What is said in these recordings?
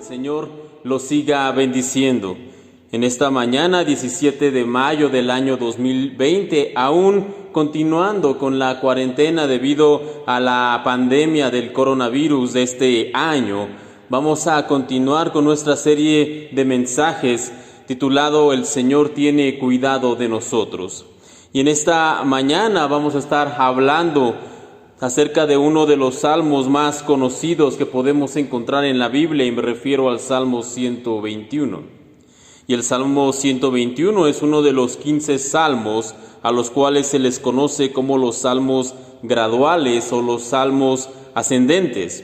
Señor los siga bendiciendo. En esta mañana, 17 de mayo del año 2020, aún continuando con la cuarentena debido a la pandemia del coronavirus de este año, vamos a continuar con nuestra serie de mensajes titulado El Señor tiene cuidado de nosotros. Y en esta mañana vamos a estar hablando acerca de uno de los salmos más conocidos que podemos encontrar en la Biblia, y me refiero al Salmo 121. Y el Salmo 121 es uno de los 15 salmos a los cuales se les conoce como los salmos graduales o los salmos ascendentes.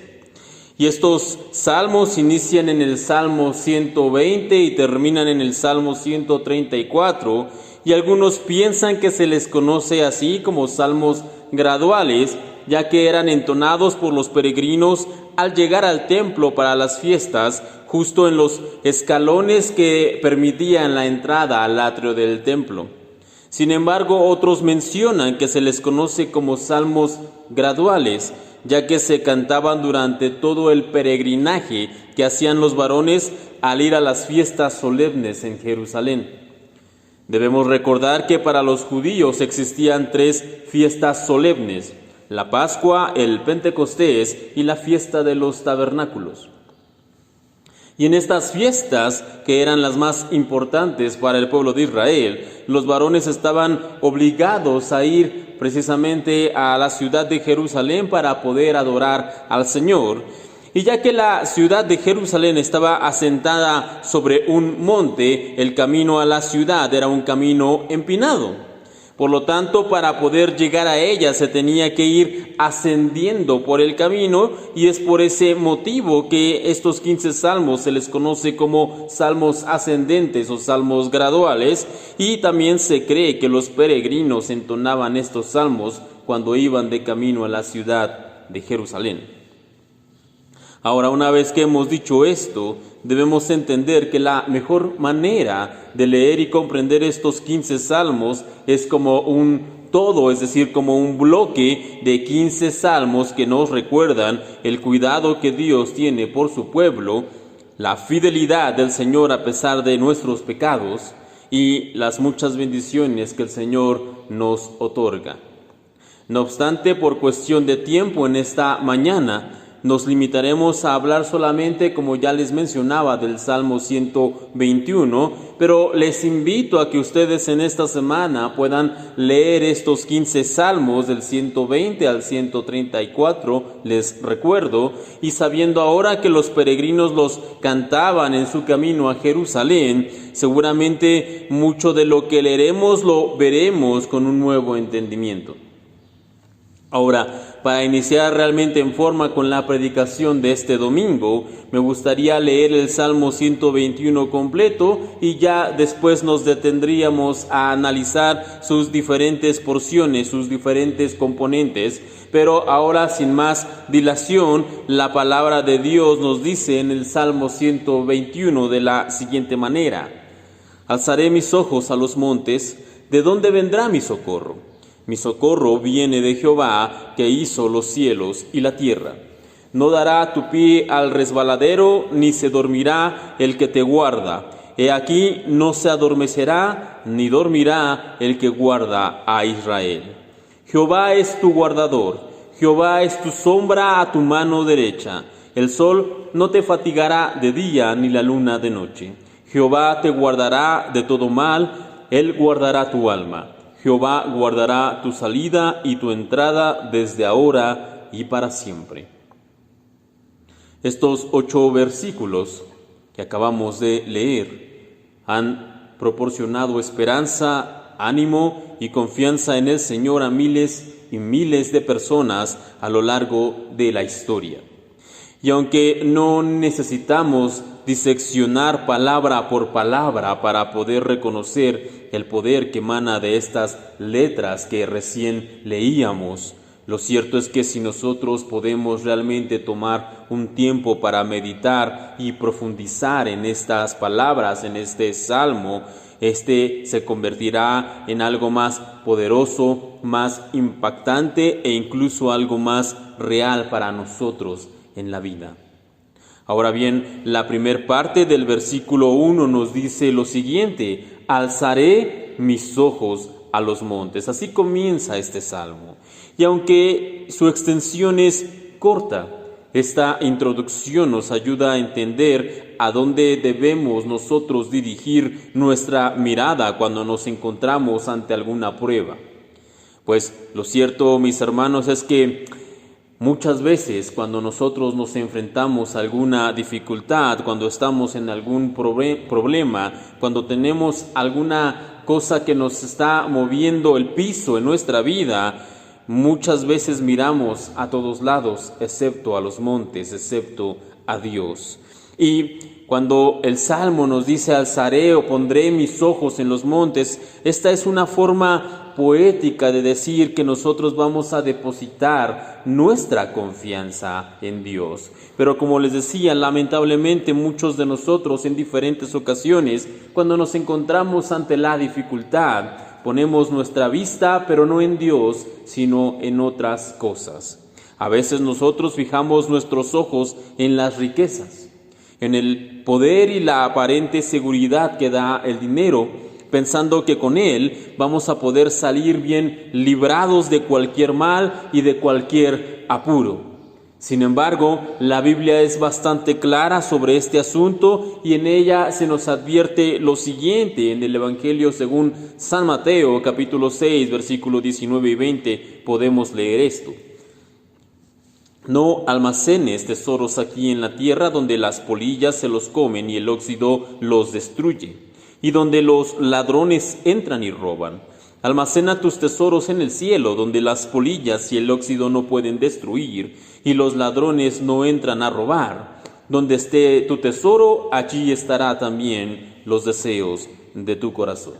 Y estos salmos inician en el Salmo 120 y terminan en el Salmo 134, y algunos piensan que se les conoce así como salmos graduales, ya que eran entonados por los peregrinos al llegar al templo para las fiestas, justo en los escalones que permitían la entrada al atrio del templo. Sin embargo, otros mencionan que se les conoce como salmos graduales, ya que se cantaban durante todo el peregrinaje que hacían los varones al ir a las fiestas solemnes en Jerusalén. Debemos recordar que para los judíos existían 3 fiestas solemnes: la Pascua, el Pentecostés y la fiesta de los tabernáculos. Y en estas fiestas, que eran las más importantes para el pueblo de Israel, los varones estaban obligados a ir precisamente a la ciudad de Jerusalén para poder adorar al Señor. Y ya que la ciudad de Jerusalén estaba asentada sobre un monte, el camino a la ciudad era un camino empinado. Por lo tanto, para poder llegar a ella se tenía que ir ascendiendo por el camino, y es por ese motivo que estos 15 salmos se les conoce como salmos ascendentes o salmos graduales, y también se cree que los peregrinos entonaban estos salmos cuando iban de camino a la ciudad de Jerusalén. Ahora, una vez que hemos dicho esto, debemos entender que la mejor manera de leer y comprender estos 15 salmos es como un todo, es decir, como un bloque de 15 salmos que nos recuerdan el cuidado que Dios tiene por su pueblo, la fidelidad del Señor a pesar de nuestros pecados y las muchas bendiciones que el Señor nos otorga. No obstante, por cuestión de tiempo en esta mañana, nos limitaremos a hablar solamente, como ya les mencionaba, del Salmo 121, pero les invito a que ustedes en esta semana puedan leer estos 15 salmos del 120 al 134, les recuerdo, y sabiendo ahora que los peregrinos los cantaban en su camino a Jerusalén, seguramente mucho de lo que leeremos lo veremos con un nuevo entendimiento. Ahora, para iniciar realmente en forma con la predicación de este domingo, me gustaría leer el Salmo 121 completo, y ya después nos detendríamos a analizar sus diferentes porciones, sus diferentes componentes. Pero ahora, sin más dilación, la palabra de Dios nos dice en el Salmo 121 de la siguiente manera: Alzaré mis ojos a los montes, ¿de dónde vendrá mi socorro? Mi socorro viene de Jehová, que hizo los cielos y la tierra. No dará tu pie al resbaladero, ni se dormirá el que te guarda. He aquí, no se adormecerá, ni dormirá el que guarda a Israel. Jehová es tu guardador, Jehová es tu sombra a tu mano derecha. El sol no te fatigará de día, ni la luna de noche. Jehová te guardará de todo mal, Él guardará tu alma. Jehová guardará tu salida y tu entrada desde ahora y para siempre. Estos 8 versículos que acabamos de leer han proporcionado esperanza, ánimo y confianza en el Señor a miles y miles de personas a lo largo de la historia. Y aunque no necesitamos diseccionar palabra por palabra para poder reconocer el poder que emana de estas letras que recién leíamos, lo cierto es que si nosotros podemos realmente tomar un tiempo para meditar y profundizar en estas palabras, en este salmo, este se convertirá en algo más poderoso, más impactante e incluso algo más real para nosotros en la vida. Ahora bien, la primer parte del versículo 1 nos dice lo siguiente: alzaré mis ojos a los montes. Así comienza este salmo. Y aunque su extensión es corta, esta introducción nos ayuda a entender a dónde debemos nosotros dirigir nuestra mirada cuando nos encontramos ante alguna prueba. Pues lo cierto, mis hermanos, es que muchas veces cuando nosotros nos enfrentamos a alguna dificultad, cuando estamos en algún problema, cuando tenemos alguna cosa que nos está moviendo el piso en nuestra vida, muchas veces miramos a todos lados, excepto a los montes, excepto a Dios. Y cuando el Salmo nos dice alzaré o pondré mis ojos en los montes, esta es una forma poética de decir que nosotros vamos a depositar nuestra confianza en Dios. Pero como les decía, lamentablemente muchos de nosotros en diferentes ocasiones, cuando nos encontramos ante la dificultad, ponemos nuestra vista, pero no en Dios, sino en otras cosas. A veces nosotros fijamos nuestros ojos en las riquezas, en el poder y la aparente seguridad que da el dinero, pensando que con él vamos a poder salir bien librados de cualquier mal y de cualquier apuro. Sin embargo, la Biblia es bastante clara sobre este asunto y en ella se nos advierte lo siguiente. En el Evangelio según San Mateo, capítulo 6, versículos 19 y 20, podemos leer esto: no almacenes tesoros aquí en la tierra, donde las polillas se los comen y el óxido los destruye, y donde los ladrones entran y roban. Almacena tus tesoros en el cielo, donde las polillas y el óxido no pueden destruir, y los ladrones no entran a robar. Donde esté tu tesoro, allí estará también los deseos de tu corazón.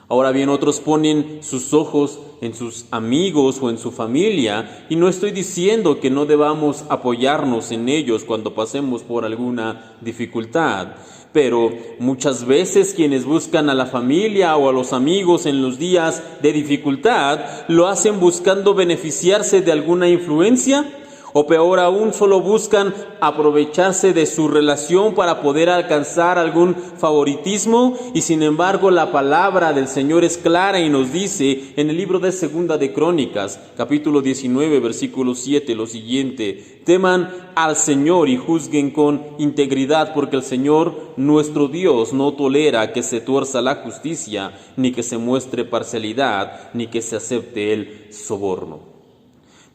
Ahora bien, otros ponen sus ojos en sus amigos o en su familia, y no estoy diciendo que no debamos apoyarnos en ellos cuando pasemos por alguna dificultad, pero muchas veces quienes buscan a la familia o a los amigos en los días de dificultad, lo hacen buscando beneficiarse de alguna influencia, o peor aún, solo buscan aprovecharse de su relación para poder alcanzar algún favoritismo. Y sin embargo, la palabra del Señor es clara y nos dice en el libro de Segunda de Crónicas, capítulo 19, versículo 7, lo siguiente: teman al Señor y juzguen con integridad, porque el Señor nuestro Dios no tolera que se tuerza la justicia, ni que se muestre parcialidad, ni que se acepte el soborno.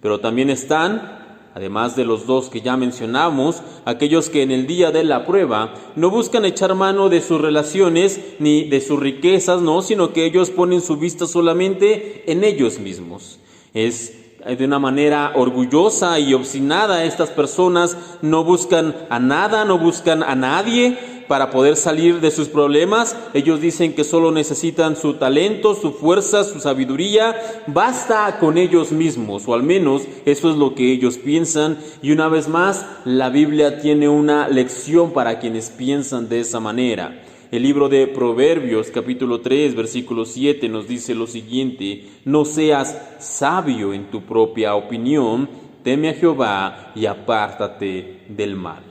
Pero también están, además de los dos que ya mencionamos, aquellos que en el día de la prueba no buscan echar mano de sus relaciones ni de sus riquezas, no, sino que ellos ponen su vista solamente en ellos mismos. Es de una manera orgullosa y obstinada. Estas personas no buscan a nada, no buscan a nadie para poder salir de sus problemas. Ellos dicen que solo necesitan su talento, su fuerza, su sabiduría. Basta con ellos mismos, o al menos eso es lo que ellos piensan. Y una vez más, la Biblia tiene una lección para quienes piensan de esa manera. El libro de Proverbios, capítulo 3, versículo 7, nos dice lo siguiente: no seas sabio en tu propia opinión, teme a Jehová y apártate del mal.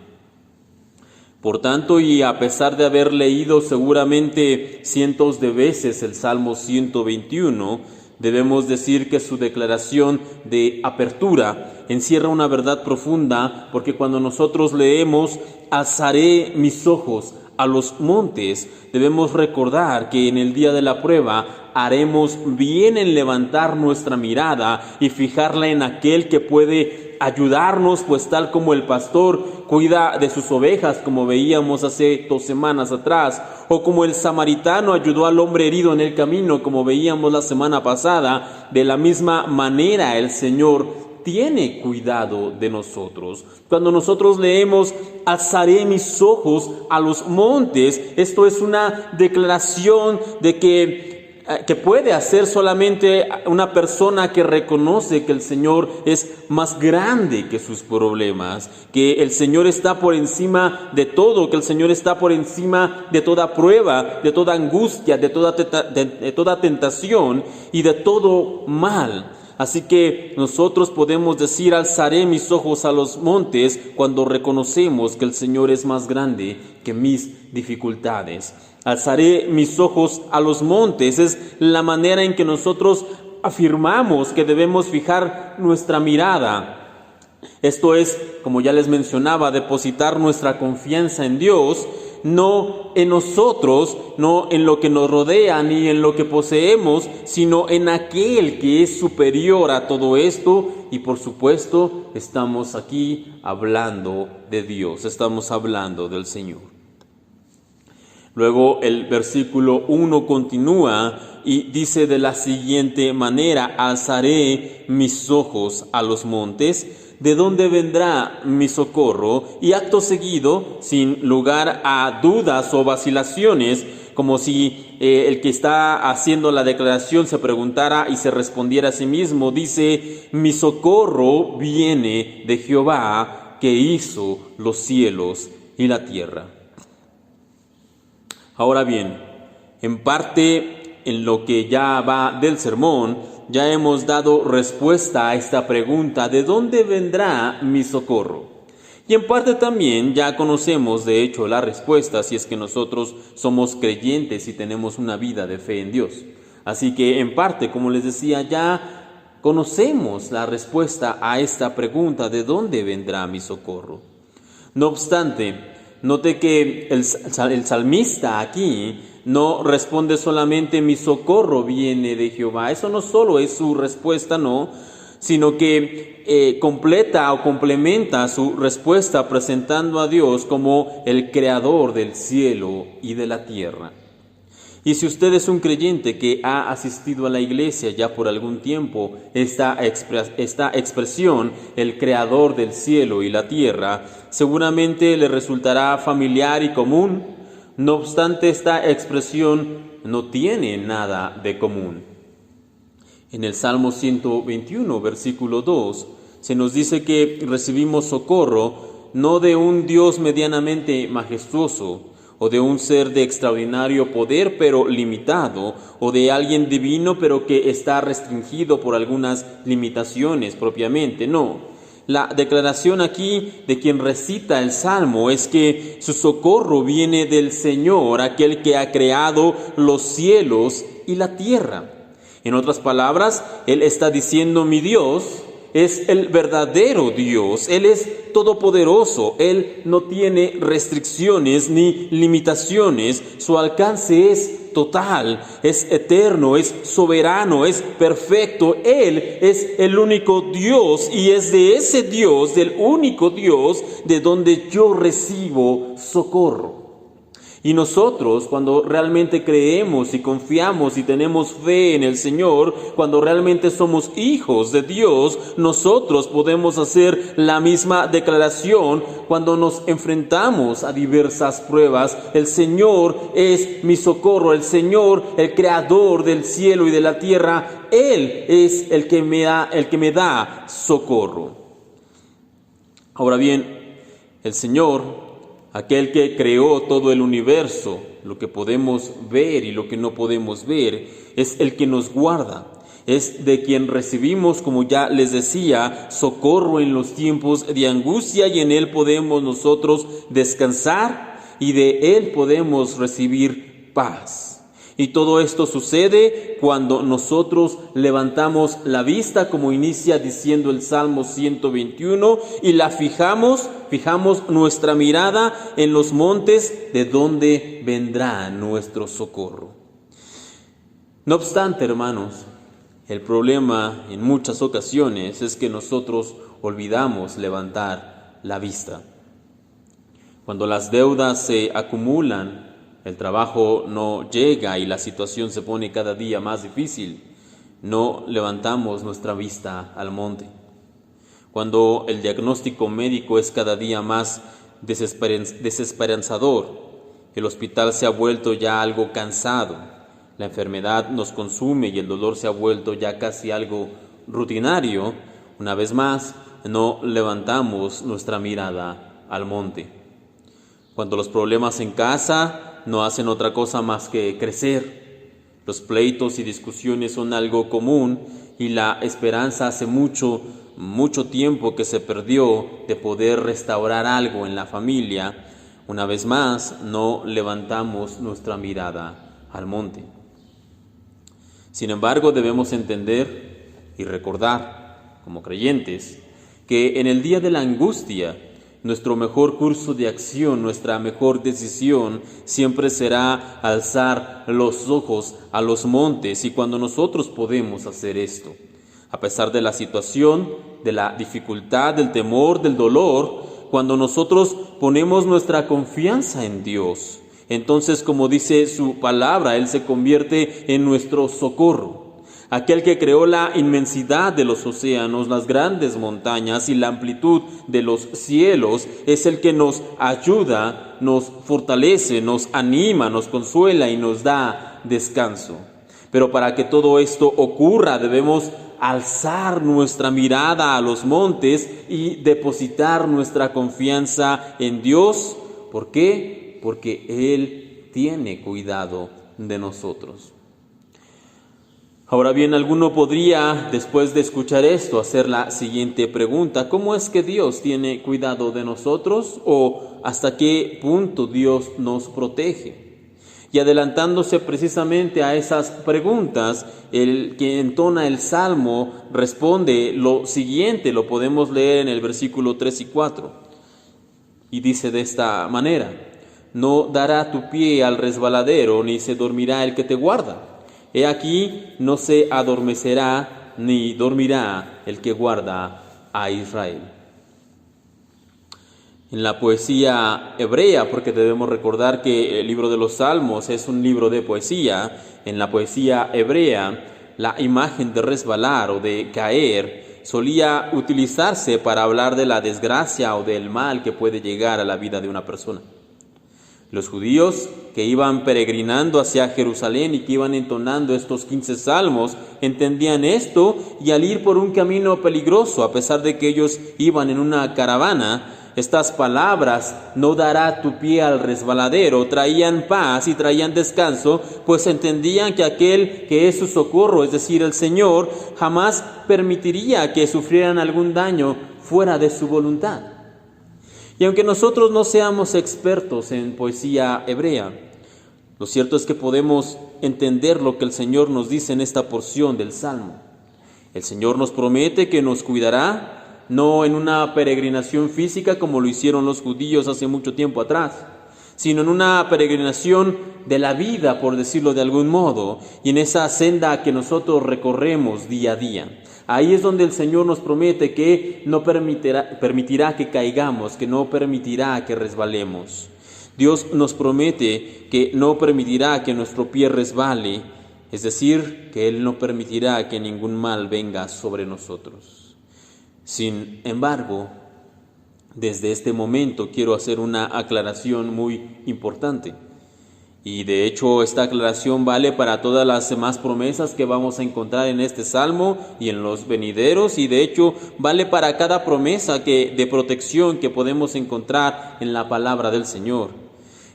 Por tanto, y a pesar de haber leído seguramente cientos de veces el Salmo 121, debemos decir que su declaración de apertura encierra una verdad profunda, porque cuando nosotros leemos alzaré mis ojos a los montes, debemos recordar que en el día de la prueba haremos bien en levantar nuestra mirada y fijarla en aquel que puede ayudarnos, pues tal como el pastor cuida de sus ovejas, como veíamos hace 2 semanas atrás, o como el samaritano ayudó al hombre herido en el camino, como veíamos la semana pasada, de la misma manera el Señor tiene cuidado de nosotros. Cuando nosotros leemos alzaré mis ojos a los montes, esto es una declaración de que puede hacer solamente una persona que reconoce que el Señor es más grande que sus problemas, que el Señor está por encima de todo, que el Señor está por encima de toda prueba, de toda angustia, de toda tentación y de todo mal. Así que nosotros podemos decir, alzaré mis ojos a los montes cuando reconocemos que el Señor es más grande que mis dificultades. Alzaré mis ojos a los montes es la manera en que nosotros afirmamos que debemos fijar nuestra mirada. Esto es, como ya les mencionaba, depositar nuestra confianza en Dios, no en nosotros, no en lo que nos rodea ni en lo que poseemos, sino en aquel que es superior a todo esto. Y por supuesto, estamos aquí hablando de Dios, estamos hablando del Señor. Luego el versículo 1 continúa y dice de la siguiente manera: alzaré mis ojos a los montes, ¿de dónde vendrá mi socorro? Y acto seguido, sin lugar a dudas o vacilaciones, como si el que está haciendo la declaración se preguntara y se respondiera a sí mismo, dice: mi socorro viene de Jehová, que hizo los cielos y la tierra. Ahora bien, en parte en lo que ya va del sermón, ya hemos dado respuesta a esta pregunta: ¿de dónde vendrá mi socorro? Y en parte también ya conocemos, de hecho, la respuesta, si es que nosotros somos creyentes y tenemos una vida de fe en Dios. Así que en parte, como les decía, ya conocemos la respuesta a esta pregunta: ¿de dónde vendrá mi socorro? No obstante, note que el salmista aquí no responde solamente: mi socorro viene de Jehová. Eso no solo es su respuesta, no, sino que completa o complementa su respuesta presentando a Dios como el creador del cielo y de la tierra. Y si usted es un creyente que ha asistido a la iglesia ya por algún tiempo, esta expresión, el creador del cielo y la tierra, seguramente le resultará familiar y común. No obstante, esta expresión no tiene nada de común. En el Salmo 121, versículo 2, se nos dice que recibimos socorro no de un Dios medianamente majestuoso, o de un ser de extraordinario poder pero limitado, o de alguien divino pero que está restringido por algunas limitaciones propiamente. No, la declaración aquí de quien recita el Salmo es que su socorro viene del Señor, aquel que ha creado los cielos y la tierra. En otras palabras, Él está diciendo: mi Dios es el verdadero Dios, Él es todopoderoso, Él no tiene restricciones ni limitaciones, su alcance es total, es eterno, es soberano, es perfecto. Él es el único Dios y es de ese Dios, del único Dios, de donde yo recibo socorro. Y nosotros, cuando realmente creemos y confiamos y tenemos fe en el Señor, cuando realmente somos hijos de Dios, nosotros podemos hacer la misma declaración cuando nos enfrentamos a diversas pruebas. El Señor es mi socorro, el Señor, el creador del cielo y de la tierra, Él es el que me da socorro. Ahora bien, el Señor, aquel que creó todo el universo, lo que podemos ver y lo que no podemos ver, es el que nos guarda. Es de quien recibimos, como ya les decía, socorro en los tiempos de angustia, y en Él podemos nosotros descansar y de Él podemos recibir paz. Y todo esto sucede cuando nosotros levantamos la vista, como inicia diciendo el Salmo 121, y la fijamos nuestra mirada en los montes, de donde vendrá nuestro socorro. No obstante, hermanos, el problema en muchas ocasiones es que nosotros olvidamos levantar la vista. Cuando las deudas se acumulan, el trabajo no llega y la situación se pone cada día más difícil, no levantamos nuestra vista al monte. Cuando el diagnóstico médico es cada día más desesperanzador, el hospital se ha vuelto ya algo cansado, la enfermedad nos consume y el dolor se ha vuelto ya casi algo rutinario, una vez más no levantamos nuestra mirada al monte. Cuando los problemas en casa no hacen otra cosa más que crecer, los pleitos y discusiones son algo común y la esperanza hace mucho tiempo que se perdió de poder restaurar algo en la familia, una vez más no levantamos nuestra mirada al monte. Sin embargo, debemos entender y recordar, como creyentes, que en el día de la angustia, nuestro mejor curso de acción, nuestra mejor decisión, siempre será alzar los ojos a los montes. Y cuando nosotros podemos hacer esto, a pesar de la situación, de la dificultad, del temor, del dolor, cuando nosotros ponemos nuestra confianza en Dios, entonces, como dice su palabra, Él se convierte en nuestro socorro. Aquel que creó la inmensidad de los océanos, las grandes montañas y la amplitud de los cielos, es el que nos ayuda, nos fortalece, nos anima, nos consuela y nos da descanso. Pero para que todo esto ocurra, debemos alzar nuestra mirada a los montes y depositar nuestra confianza en Dios. ¿Por qué? Porque Él tiene cuidado de nosotros. Ahora bien, alguno podría, después de escuchar esto, hacer la siguiente pregunta: ¿cómo es que Dios tiene cuidado de nosotros? ¿O hasta qué punto Dios nos protege? Y adelantándose precisamente a esas preguntas, el que entona el Salmo responde lo siguiente, lo podemos leer en el versículo 3 y 4. Y dice de esta manera: no dará tu pie al resbaladero, ni se dormirá el que te guarda. He aquí, no se adormecerá ni dormirá el que guarda a Israel. En la poesía hebrea, porque debemos recordar que el libro de los Salmos es un libro de poesía, en la poesía hebrea, la imagen de resbalar o de caer solía utilizarse para hablar de la desgracia o del mal que puede llegar a la vida de una persona. Los judíos que iban peregrinando hacia Jerusalén y que iban entonando estos 15 salmos entendían esto, y al ir por un camino peligroso, a pesar de que ellos iban en una caravana, estas palabras, no dará tu pie al resbaladero, traían paz y traían descanso, pues entendían que aquel que es su socorro, es decir, el Señor, jamás permitiría que sufrieran algún daño fuera de su voluntad. Y aunque nosotros no seamos expertos en poesía hebrea, lo cierto es que podemos entender lo que el Señor nos dice en esta porción del Salmo. El Señor nos promete que nos cuidará, no en una peregrinación física como lo hicieron los judíos hace mucho tiempo atrás, sino en una peregrinación de la vida, por decirlo de algún modo, y en esa senda que nosotros recorremos día a día. Ahí es donde el Señor nos promete que no permitirá que caigamos, que no permitirá que resbalemos. Dios nos promete que no permitirá que nuestro pie resbale, es decir, que Él no permitirá que ningún mal venga sobre nosotros. Sin embargo, desde este momento quiero hacer una aclaración muy importante. Y de hecho esta aclaración vale para todas las demás promesas que vamos a encontrar en este salmo y en los venideros, y de hecho vale para cada promesa de protección que podemos encontrar en la palabra del Señor.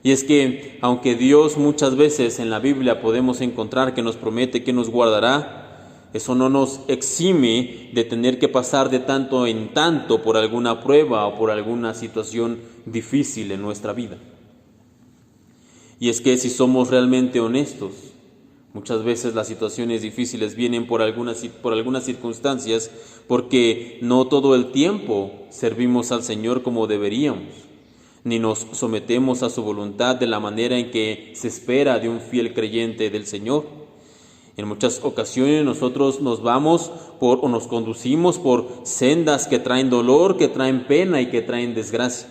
Y es que aunque Dios muchas veces en la Biblia podemos encontrar que nos promete que nos guardará, eso no nos exime de tener que pasar de tanto en tanto por alguna prueba o por alguna situación difícil en nuestra vida. Y es que si somos realmente honestos, muchas veces las situaciones difíciles vienen por algunas circunstancias, porque no todo el tiempo servimos al Señor como deberíamos, ni nos sometemos a su voluntad de la manera en que se espera de un fiel creyente del Señor. En muchas ocasiones nosotros nos conducimos por sendas que traen dolor, que traen pena y que traen desgracia.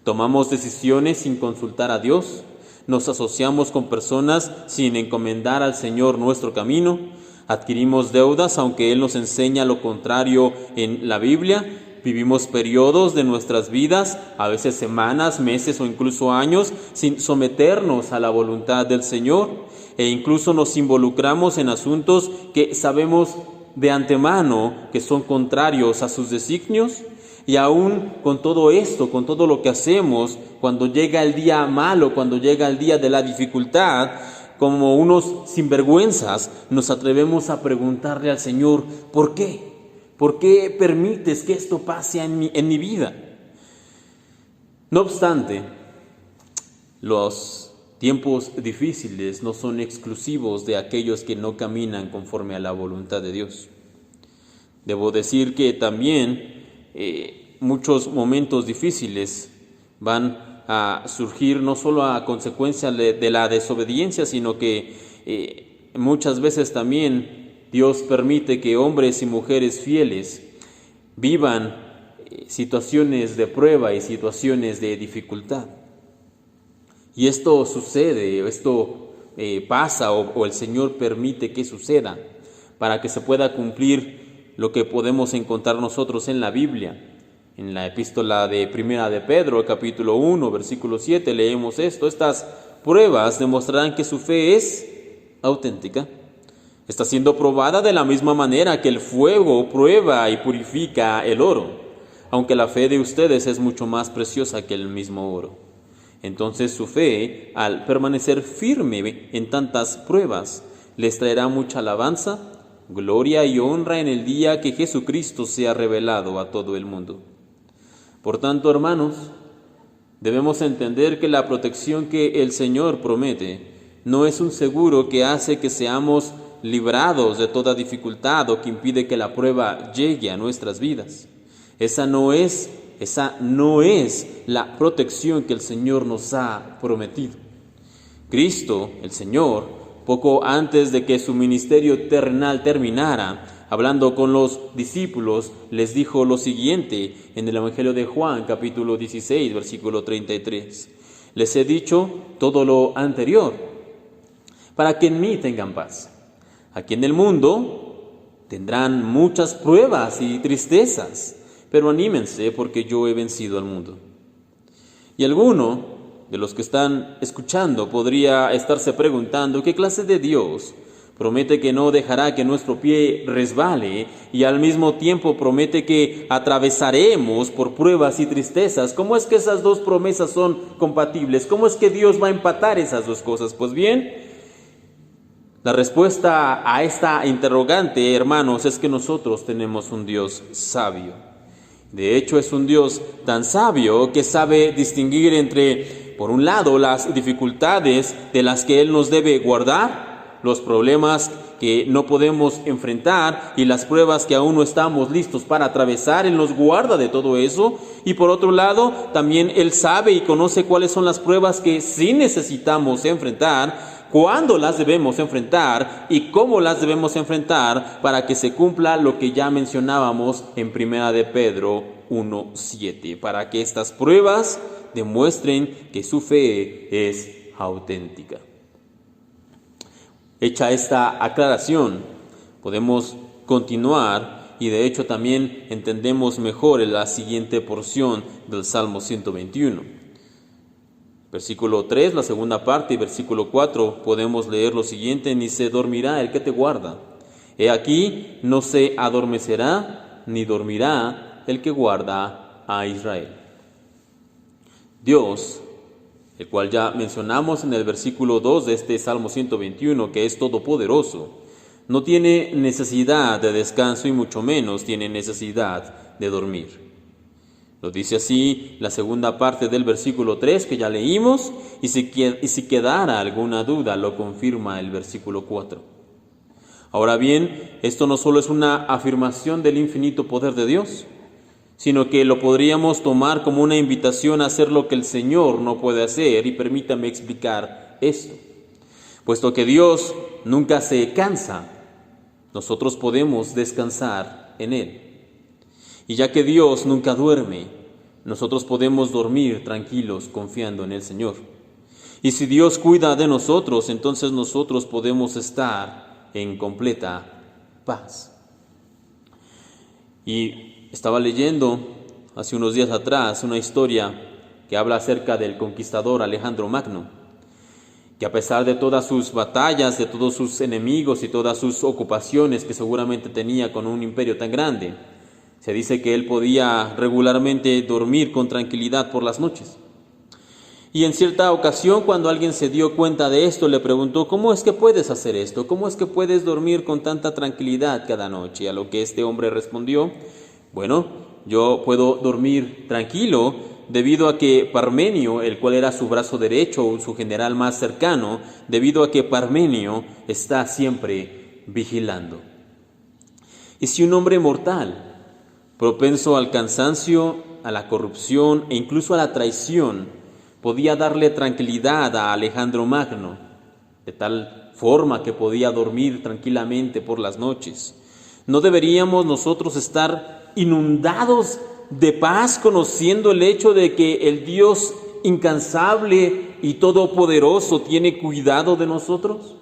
Tomamos decisiones sin consultar a Dios. Nos asociamos con personas sin encomendar al Señor nuestro camino. Adquirimos deudas aunque Él nos enseña lo contrario en la Biblia. Vivimos periodos de nuestras vidas, a veces semanas, meses o incluso años, sin someternos a la voluntad del Señor. E incluso nos involucramos en asuntos que sabemos de antemano que son contrarios a sus designios. Y aún con todo esto, con todo lo que hacemos, cuando llega el día malo, cuando llega el día de la dificultad, como unos sinvergüenzas, nos atrevemos a preguntarle al Señor, ¿por qué? ¿Por qué permites que esto pase en mi vida? No obstante, los tiempos difíciles no son exclusivos de aquellos que no caminan conforme a la voluntad de Dios. Debo decir que también muchos momentos difíciles van a surgir no solo a consecuencia de la desobediencia, sino que muchas veces también Dios permite que hombres y mujeres fieles vivan situaciones de prueba y situaciones de dificultad. Y esto sucede, esto pasa o el Señor permite que suceda para que se pueda cumplir lo que podemos encontrar nosotros en la Biblia. En la epístola de Primera de Pedro, capítulo 1, versículo 7, leemos esto: estas pruebas demostrarán que su fe es auténtica. Está siendo probada de la misma manera que el fuego prueba y purifica el oro, aunque la fe de ustedes es mucho más preciosa que el mismo oro. Entonces su fe, al permanecer firme en tantas pruebas, les traerá mucha alabanza, gloria y honra en el día que Jesucristo sea revelado a todo el mundo. Por tanto, hermanos, debemos entender que la protección que el Señor promete no es un seguro que hace que seamos librados de toda dificultad o que impide que la prueba llegue a nuestras vidas. Esa no es la protección que el Señor nos ha prometido. Cristo, el Señor, poco antes de que su ministerio terrenal terminara, hablando con los discípulos, les dijo lo siguiente en el Evangelio de Juan, capítulo 16, versículo 33. Les he dicho todo lo anterior, para que en mí tengan paz. Aquí en el mundo tendrán muchas pruebas y tristezas, pero anímense porque yo he vencido al mundo. Y alguno de los que están escuchando podría estarse preguntando, ¿qué clase de Dios promete que no dejará que nuestro pie resbale y al mismo tiempo promete que atravesaremos por pruebas y tristezas? ¿Cómo es que esas dos promesas son compatibles? ¿Cómo es que Dios va a empatar esas dos cosas? Pues bien, la respuesta a esta interrogante, hermanos, es que nosotros tenemos un Dios sabio. De hecho, es un Dios tan sabio que sabe distinguir entre, por un lado, las dificultades de las que Él nos debe guardar, los problemas que no podemos enfrentar y las pruebas que aún no estamos listos para atravesar. Él nos guarda de todo eso. Y por otro lado, también Él sabe y conoce cuáles son las pruebas que sí necesitamos enfrentar, cuándo las debemos enfrentar y cómo las debemos enfrentar para que se cumpla lo que ya mencionábamos en Primera de Pedro 1:7, para que estas pruebas demuestren que su fe es auténtica. Hecha esta aclaración, podemos continuar y de hecho también entendemos mejor en la siguiente porción del Salmo 121. Versículo 3, la segunda parte, y versículo 4, podemos leer lo siguiente: ni se dormirá el que te guarda. He aquí, no se adormecerá, ni dormirá el que guarda a Israel. Dios, el cual ya mencionamos en el versículo 2 de este Salmo 121, que es todopoderoso, no tiene necesidad de descanso y mucho menos tiene necesidad de dormir. Lo dice así la segunda parte del versículo 3 que ya leímos, y si quedara alguna duda lo confirma el versículo 4. Ahora bien, esto no solo es una afirmación del infinito poder de Dios, sino que lo podríamos tomar como una invitación a hacer lo que el Señor no puede hacer, y permítame explicar esto. Puesto que Dios nunca se cansa, nosotros podemos descansar en Él. Y ya que Dios nunca duerme, nosotros podemos dormir tranquilos confiando en el Señor. Y si Dios cuida de nosotros, entonces nosotros podemos estar en completa paz. Y estaba leyendo hace unos días atrás una historia que habla acerca del conquistador Alejandro Magno, que a pesar de todas sus batallas, de todos sus enemigos y todas sus ocupaciones que seguramente tenía con un imperio tan grande, se dice que él podía regularmente dormir con tranquilidad por las noches. Y en cierta ocasión, cuando alguien se dio cuenta de esto, le preguntó: ¿cómo es que puedes hacer esto? ¿Cómo es que puedes dormir con tanta tranquilidad cada noche? A lo que este hombre respondió: bueno, yo puedo dormir tranquilo debido a que Parmenio, el cual era su brazo derecho, su general más cercano, debido a que Parmenio está siempre vigilando. Y si un hombre mortal, propenso al cansancio, a la corrupción e incluso a la traición, podía darle tranquilidad a Alejandro Magno, de tal forma que podía dormir tranquilamente por las noches, ¿no deberíamos nosotros estar inundados de paz conociendo el hecho de que el Dios incansable y todopoderoso tiene cuidado de nosotros?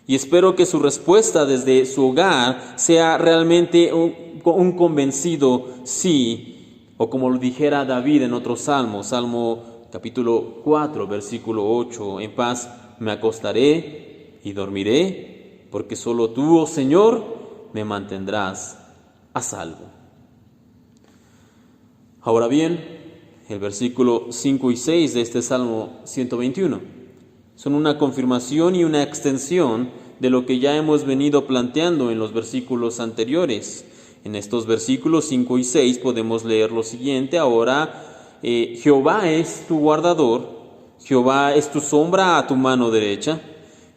Y espero que su respuesta desde su hogar sea realmente un convencido sí, o como lo dijera David en otro salmo, Salmo capítulo 4, versículo 8, en paz me acostaré y dormiré, porque solo tú, oh Señor, me mantendrás a salvo. Ahora bien, el versículo 5 y 6 de este Salmo 121 son una confirmación y una extensión de lo que ya hemos venido planteando en los versículos anteriores. En estos versículos 5 y 6 podemos leer lo siguiente: ahora Jehová es tu guardador, Jehová es tu sombra a tu mano derecha,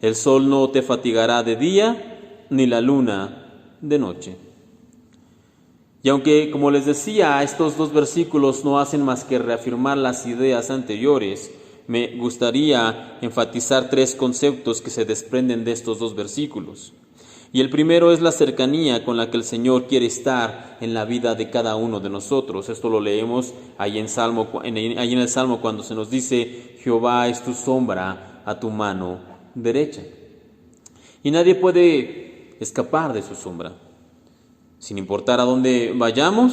el sol no te fatigará de día, ni la luna de noche. Y aunque, como les decía, estos dos versículos no hacen más que reafirmar las ideas anteriores, me gustaría enfatizar tres conceptos que se desprenden de estos dos versículos. Y el primero es la cercanía con la que el Señor quiere estar en la vida de cada uno de nosotros. Esto lo leemos ahí en el Salmo cuando se nos dice: Jehová es tu sombra a tu mano derecha. Y nadie puede escapar de su sombra. Sin importar a dónde vayamos,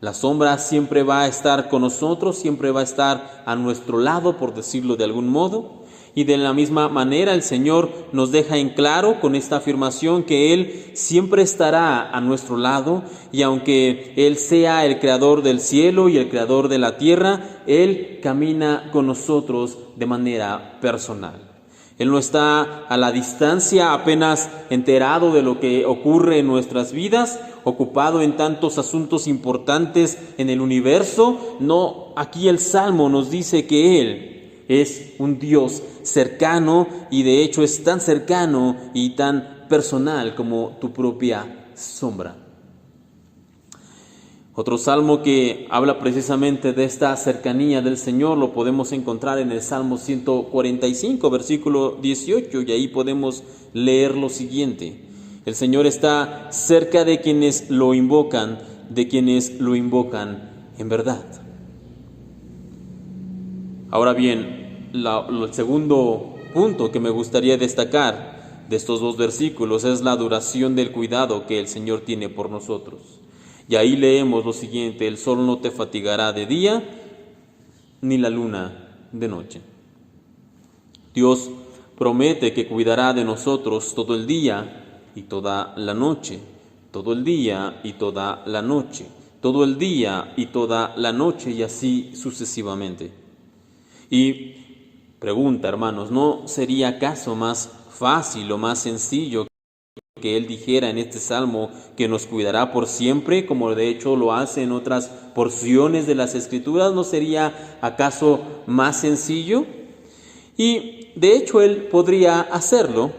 la sombra siempre va a estar con nosotros, siempre va a estar a nuestro lado, por decirlo de algún modo. Y de la misma manera el Señor nos deja en claro con esta afirmación que Él siempre estará a nuestro lado, y aunque Él sea el creador del cielo y el creador de la tierra, Él camina con nosotros de manera personal. Él no está a la distancia, apenas enterado de lo que ocurre en nuestras vidas, ocupado en tantos asuntos importantes en el universo. No, aquí el Salmo nos dice que Él es un Dios cercano, y de hecho es tan cercano y tan personal como tu propia sombra. Otro salmo que habla precisamente de esta cercanía del Señor lo podemos encontrar en el Salmo 145, versículo 18, y ahí podemos leer lo siguiente: el Señor está cerca de quienes lo invocan en verdad. Ahora bien, el segundo punto que me gustaría destacar de estos dos versículos es la duración del cuidado que el Señor tiene por nosotros. Y ahí leemos lo siguiente: el sol no te fatigará de día, ni la luna de noche. Dios promete que cuidará de nosotros todo el día y toda la noche, todo el día y toda la noche, todo el día y toda la noche, y así sucesivamente. Y pregunta, hermanos, ¿no sería acaso más fácil o más sencillo que Él dijera en este salmo que nos cuidará por siempre, como de hecho lo hace en otras porciones de las Escrituras? ¿No sería acaso más sencillo? Y de hecho Él podría hacerlo.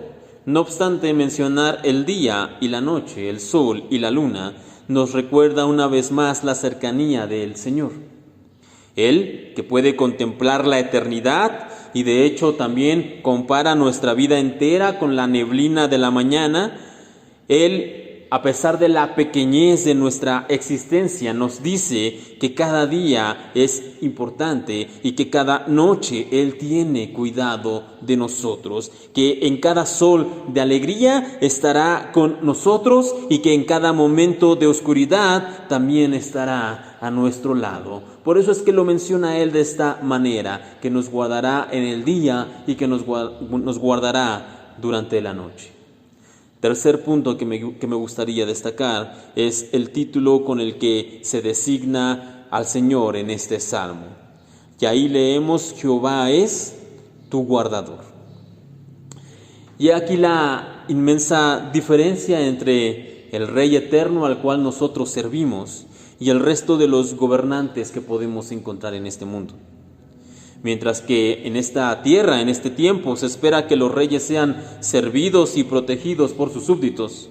No obstante, mencionar el día y la noche, el sol y la luna, nos recuerda una vez más la cercanía del Señor. Él, que puede contemplar la eternidad, y de hecho también compara nuestra vida entera con la neblina de la mañana, Él, a pesar de la pequeñez de nuestra existencia, nos dice que cada día es importante y que cada noche Él tiene cuidado de nosotros, que en cada sol de alegría estará con nosotros y que en cada momento de oscuridad también estará a nuestro lado. Por eso es que lo menciona Él de esta manera, que nos guardará en el día y que nos guardará durante la noche. Tercer punto que me gustaría destacar es el título con el que se designa al Señor en este salmo: Y ahí leemos: Jehová es tu guardador. Y aquí la inmensa diferencia entre el Rey eterno al cual nosotros servimos y el resto de los gobernantes que podemos encontrar en este mundo. Mientras que en esta tierra, en este tiempo, se espera que los reyes sean servidos y protegidos por sus súbditos,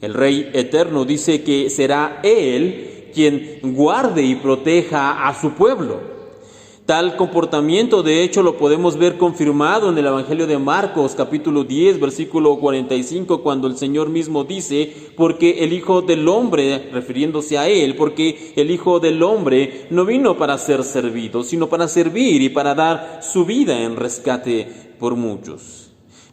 el Rey eterno dice que será Él quien guarde y proteja a su pueblo. Tal comportamiento, de hecho, lo podemos ver confirmado en el Evangelio de Marcos, capítulo 10, versículo 45, cuando el Señor mismo dice: porque el Hijo del Hombre, refiriéndose a Él, porque el Hijo del Hombre no vino para ser servido, sino para servir y para dar su vida en rescate por muchos.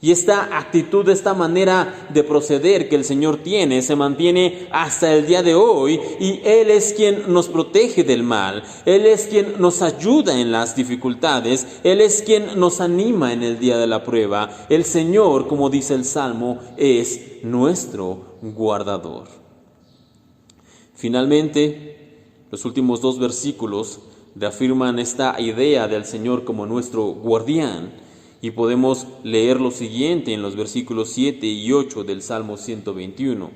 Y esta actitud, esta manera de proceder que el Señor tiene, se mantiene hasta el día de hoy, y Él es quien nos protege del mal, Él es quien nos ayuda en las dificultades, Él es quien nos anima en el día de la prueba. El Señor, como dice el Salmo, es nuestro guardador. Finalmente, los últimos 2 versículos reafirman esta idea del Señor como nuestro guardián. Y podemos leer lo siguiente en los versículos 7 y 8 del Salmo 121.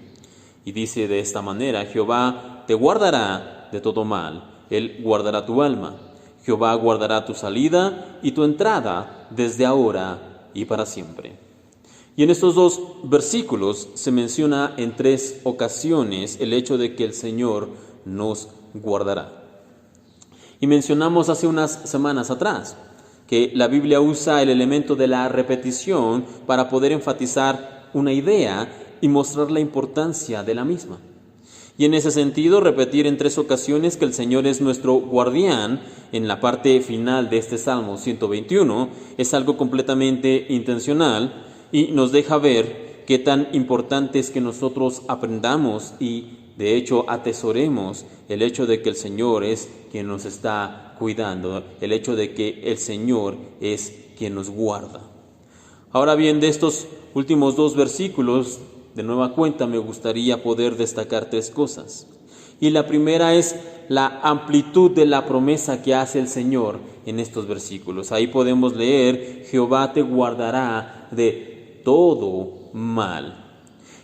Y dice de esta manera: Jehová te guardará de todo mal, Él guardará tu alma. Jehová guardará tu salida y tu entrada desde ahora y para siempre. Y en estos 2 versículos se menciona en 3 ocasiones el hecho de que el Señor nos guardará. Y mencionamos hace unas semanas atrás que la Biblia usa el elemento de la repetición para poder enfatizar una idea y mostrar la importancia de la misma. Y en ese sentido, repetir en 3 ocasiones que el Señor es nuestro guardián en la parte final de este Salmo 121 es algo completamente intencional y nos deja ver qué tan importante es que nosotros aprendamos y de hecho atesoremos el hecho de que el Señor es quien nos está cuidando, el hecho de que el Señor es quien nos guarda. Ahora bien, de estos últimos 2 versículos, de nueva cuenta me gustaría poder destacar 3 cosas. Y la primera es la amplitud de la promesa que hace el Señor en estos versículos. Ahí podemos leer: Jehová te guardará de todo mal.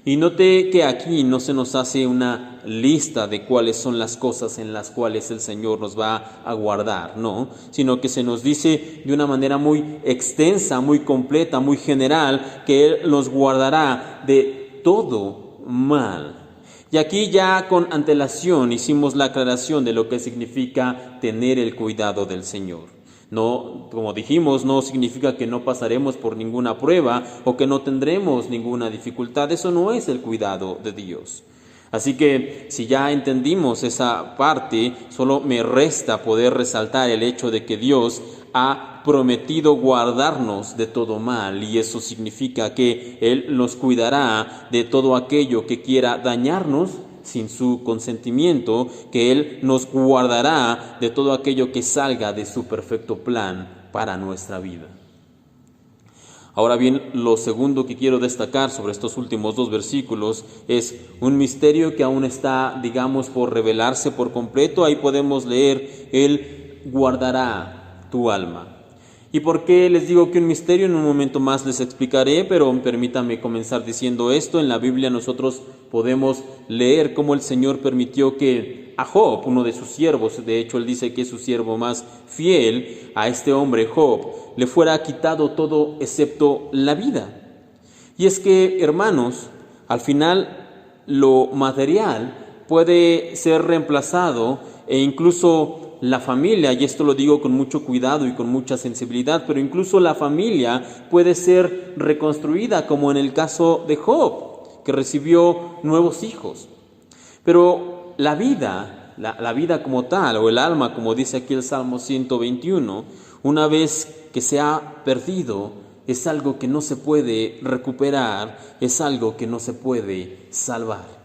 Y note que aquí no se nos hace una lista de cuáles son las cosas en las cuales el Señor nos va a guardar, no, sino que se nos dice de una manera muy extensa, muy completa, muy general, que Él nos guardará de todo mal. Y aquí ya con antelación hicimos la aclaración de lo que significa tener el cuidado del Señor. No, como dijimos, no significa que no pasaremos por ninguna prueba o que no tendremos ninguna dificultad. Eso no es el cuidado de Dios. Así que si ya entendimos esa parte, solo me resta poder resaltar el hecho de que Dios ha prometido guardarnos de todo mal, y eso significa que Él nos cuidará de todo aquello que quiera dañarnos sin su consentimiento, que Él nos guardará de todo aquello que salga de su perfecto plan para nuestra vida. Ahora bien, lo segundo que quiero destacar sobre estos últimos 2 versículos es un misterio que aún está, digamos, por revelarse por completo. Ahí podemos leer: Él guardará tu alma. ¿Y por qué les digo que un misterio? En un momento más les explicaré, pero permítanme comenzar diciendo esto. En la Biblia nosotros podemos leer cómo el Señor permitió que a Job, uno de sus siervos, de hecho Él dice que es su siervo más fiel, a este hombre Job, le fuera quitado todo excepto la vida. Y es que, hermanos, al final lo material puede ser reemplazado e incluso la familia, y esto lo digo con mucho cuidado y con mucha sensibilidad, pero incluso la familia puede ser reconstruida, como en el caso de Job, que recibió nuevos hijos. Pero la vida, la vida como tal, o el alma, como dice aquí el Salmo 121, una vez que se ha perdido, es algo que no se puede recuperar, es algo que no se puede salvar.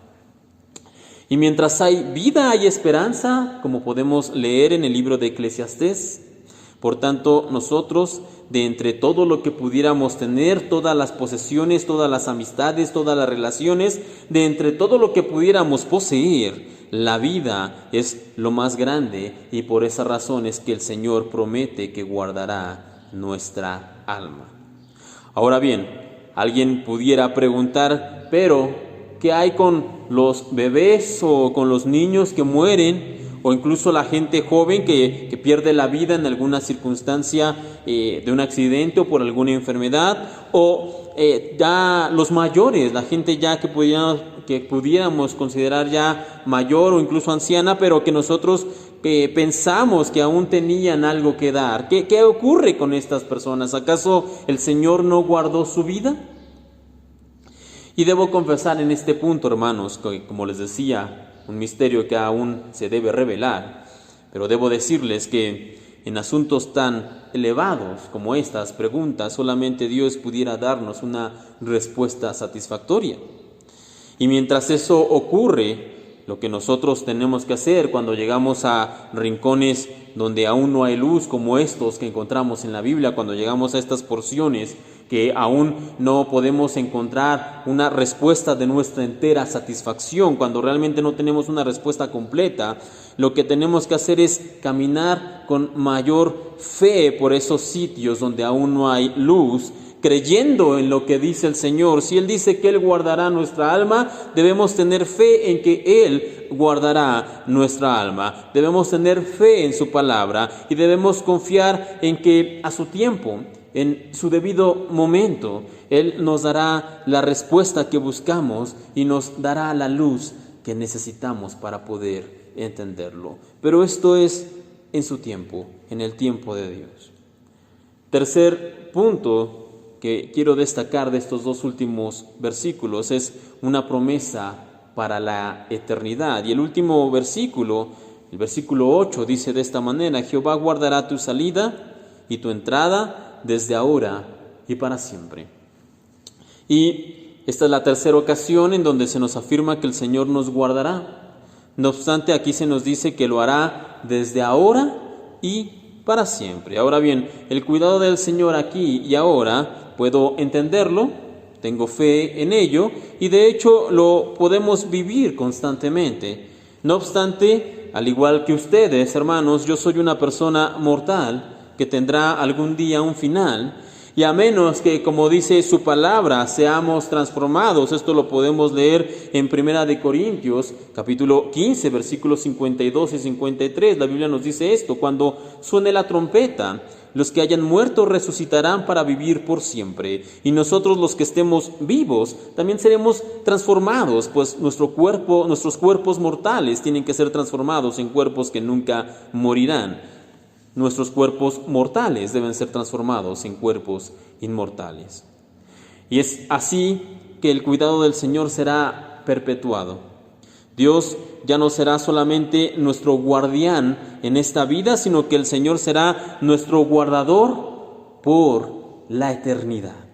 Y mientras hay vida, hay esperanza, como podemos leer en el libro de Eclesiastés. Por tanto, nosotros, de entre todo lo que pudiéramos tener, todas las posesiones, todas las amistades, todas las relaciones, de entre todo lo que pudiéramos poseer, la vida es lo más grande y por esa razón es que el Señor promete que guardará nuestra alma. Ahora bien, alguien pudiera preguntar, pero ¿qué hay con los bebés o con los niños que mueren? O incluso la gente joven que pierde la vida en alguna circunstancia de un accidente o por alguna enfermedad, o ya los mayores, la gente ya que pudiéramos considerar ya mayor o incluso anciana, pero que nosotros pensamos que aún tenían algo que dar. ¿Qué ocurre con estas personas? ¿Acaso el Señor no guardó su vida? Y debo confesar en este punto, hermanos, que como les decía, un misterio que aún se debe revelar, pero debo decirles que en asuntos tan elevados como estas preguntas, solamente Dios pudiera darnos una respuesta satisfactoria. Y mientras eso ocurre, lo que nosotros tenemos que hacer cuando llegamos a rincones donde aún no hay luz, como estos que encontramos en la Biblia, cuando llegamos a estas porciones que aún no podemos encontrar una respuesta de nuestra entera satisfacción, cuando realmente no tenemos una respuesta completa, lo que tenemos que hacer es caminar con mayor fe por esos sitios donde aún no hay luz, creyendo en lo que dice el Señor. Si Él dice que Él guardará nuestra alma, debemos tener fe en que Él guardará nuestra alma. Debemos tener fe en su palabra y debemos confiar en que a su tiempo, en su debido momento, Él nos dará la respuesta que buscamos y nos dará la luz que necesitamos para poder entenderlo. Pero esto es en su tiempo, en el tiempo de Dios. Tercer punto que quiero destacar de estos dos últimos versículos es una promesa para la eternidad. Y el último versículo, el versículo 8, dice de esta manera: Jehová guardará tu salida y tu entrada desde ahora y para siempre. Y esta es la tercera ocasión en donde se nos afirma que el Señor nos guardará. No obstante, aquí se nos dice que lo hará desde ahora y para siempre. Ahora bien, el cuidado del Señor aquí y ahora puedo entenderlo, tengo fe en ello y de hecho lo podemos vivir constantemente. No obstante, al igual que ustedes, hermanos, yo soy una persona mortal que tendrá algún día un final, y a menos que, como dice su palabra, seamos transformados. Esto lo podemos leer en 1 Corintios, capítulo 15, versículos 52 y 53. La Biblia nos dice esto: cuando suene la trompeta, los que hayan muerto resucitarán para vivir por siempre, y nosotros los que estemos vivos también seremos transformados, pues nuestros cuerpos mortales tienen que ser transformados en cuerpos que nunca morirán. Nuestros cuerpos mortales deben ser transformados en cuerpos inmortales. Y es así que el cuidado del Señor será perpetuado. Dios ya no será solamente nuestro guardián en esta vida, sino que el Señor será nuestro guardador por la eternidad.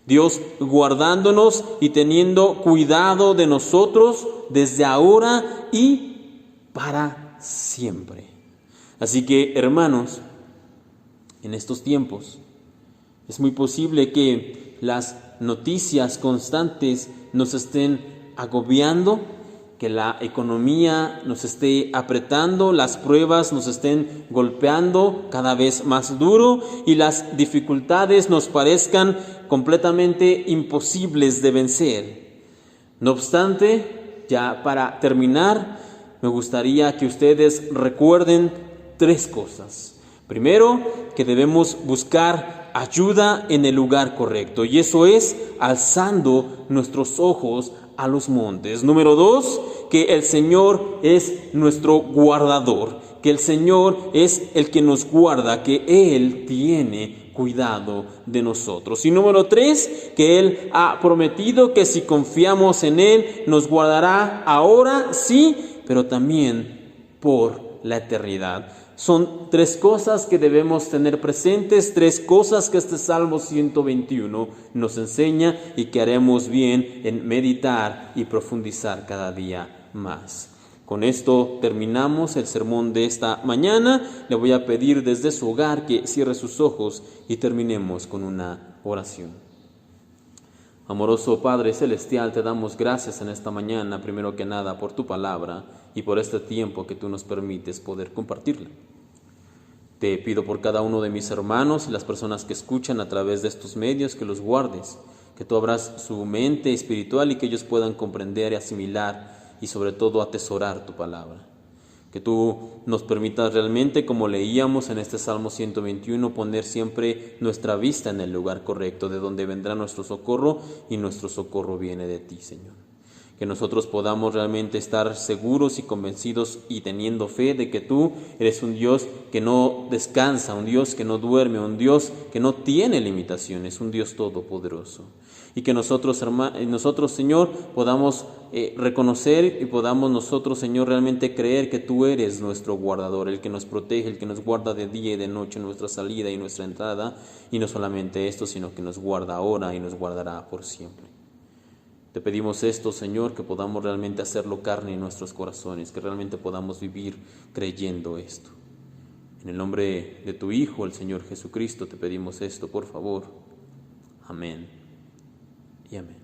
Dios guardándonos y teniendo cuidado de nosotros desde ahora y para siempre. Así que, hermanos, en estos tiempos es muy posible que las noticias constantes nos estén agobiando, que la economía nos esté apretando, las pruebas nos estén golpeando cada vez más duro y las dificultades nos parezcan completamente imposibles de vencer. No obstante, ya para terminar, me gustaría que ustedes recuerden 3 cosas. Primero, que debemos buscar ayuda en el lugar correcto, y eso es alzando nuestros ojos a los montes. Número 2, que el Señor es nuestro guardador, que el Señor es el que nos guarda, que Él tiene cuidado de nosotros. Y número 3, que Él ha prometido que si confiamos en Él, nos guardará ahora, sí, pero también por la eternidad. Son 3 cosas que debemos tener presentes, 3 cosas que este Salmo 121 nos enseña y que haremos bien en meditar y profundizar cada día más. Con esto terminamos el sermón de esta mañana. Le voy a pedir desde su hogar que cierre sus ojos y terminemos con una oración. Amoroso Padre Celestial, te damos gracias en esta mañana, primero que nada, por tu palabra y por este tiempo que tú nos permites poder compartirla. Te pido por cada uno de mis hermanos y las personas que escuchan a través de estos medios, que los guardes, que tú abras su mente espiritual y que ellos puedan comprender y asimilar y sobre todo atesorar tu palabra. Que tú nos permitas realmente, como leíamos en este Salmo 121, poner siempre nuestra vista en el lugar correcto, de donde vendrá nuestro socorro, y nuestro socorro viene de ti, Señor. Que nosotros podamos realmente estar seguros y convencidos y teniendo fe de que tú eres un Dios que no descansa, un Dios que no duerme, un Dios que no tiene limitaciones, un Dios todopoderoso. Y que nosotros, Señor, podamos reconocer y podamos nosotros, Señor, realmente creer que tú eres nuestro guardador, el que nos protege, el que nos guarda de día y de noche, nuestra salida y nuestra entrada, y no solamente esto, sino que nos guarda ahora y nos guardará por siempre. Te pedimos esto, Señor, que podamos realmente hacerlo carne en nuestros corazones, que realmente podamos vivir creyendo esto. En el nombre de tu Hijo, el Señor Jesucristo, te pedimos esto, por favor. Amén y amén.